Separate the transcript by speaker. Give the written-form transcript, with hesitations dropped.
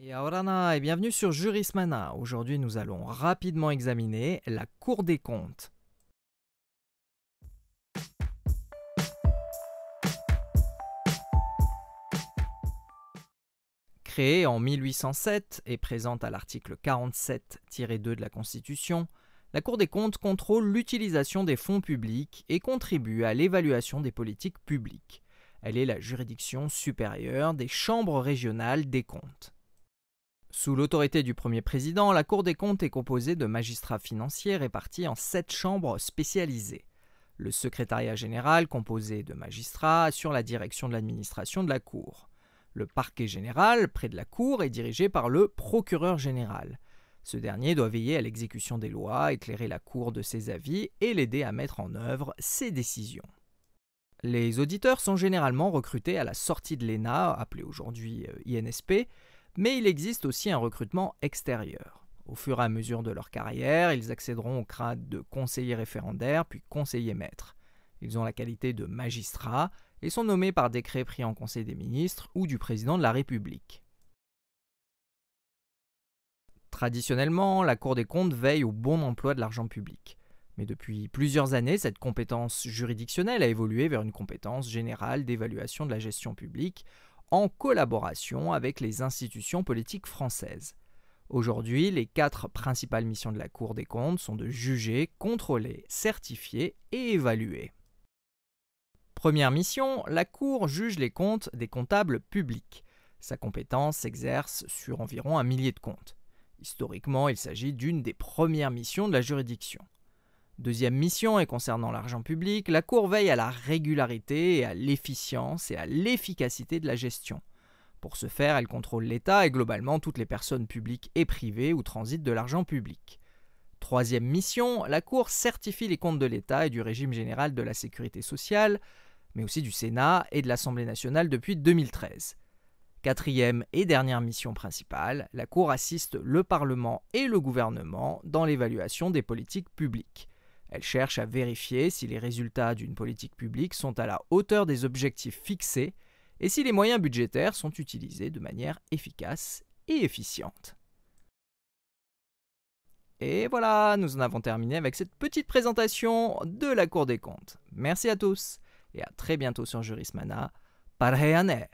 Speaker 1: Et ahora et bienvenue sur Jurismana. Aujourd'hui, nous allons rapidement examiner la Cour des comptes. Créée en 1807 et présente à l'article 47-2 de la Constitution, la Cour des comptes contrôle l'utilisation des fonds publics et contribue à l'évaluation des politiques publiques. Elle est la juridiction supérieure des chambres régionales des comptes. Sous l'autorité du premier président, la Cour des comptes est composée de magistrats financiers répartis en 7 chambres spécialisées. Le secrétariat général, composé de magistrats, assure la direction de l'administration de la Cour. Le parquet général, près de la Cour, est dirigé par le procureur général. Ce dernier doit veiller à l'exécution des lois, éclairer la Cour de ses avis et l'aider à mettre en œuvre ses décisions. Les auditeurs sont généralement recrutés à la sortie de l'ENA, appelée aujourd'hui INSP, mais il existe aussi un recrutement extérieur. Au fur et à mesure de leur carrière, ils accéderont au grade de conseiller référendaire puis conseiller maître. Ils ont la qualité de magistrats et sont nommés par décret pris en Conseil des ministres ou du président de la République. Traditionnellement, la Cour des comptes veille au bon emploi de l'argent public. Mais depuis plusieurs années, cette compétence juridictionnelle a évolué vers une compétence générale d'évaluation de la gestion publique en collaboration avec les institutions politiques françaises. Aujourd'hui, les 4 principales missions de la Cour des comptes sont de juger, contrôler, certifier et évaluer. Première mission, la Cour juge les comptes des comptables publics. Sa compétence s'exerce sur environ 1 millier de comptes. Historiquement, il s'agit d'une des premières missions de la juridiction. Deuxième mission, et concernant l'argent public, la Cour veille à la régularité et à l'efficience et à l'efficacité de la gestion. Pour ce faire, elle contrôle l'État et globalement toutes les personnes publiques et privées où transite de l'argent public. Troisième mission, la Cour certifie les comptes de l'État et du régime général de la sécurité sociale, mais aussi du Sénat et de l'Assemblée nationale depuis 2013. Quatrième et dernière mission principale, la Cour assiste le Parlement et le gouvernement dans l'évaluation des politiques publiques. Elle cherche à vérifier si les résultats d'une politique publique sont à la hauteur des objectifs fixés et si les moyens budgétaires sont utilisés de manière efficace et efficiente. Et voilà, nous en avons terminé avec cette petite présentation de la Cour des comptes. Merci à tous et à très bientôt sur Jurismana. Parheyane!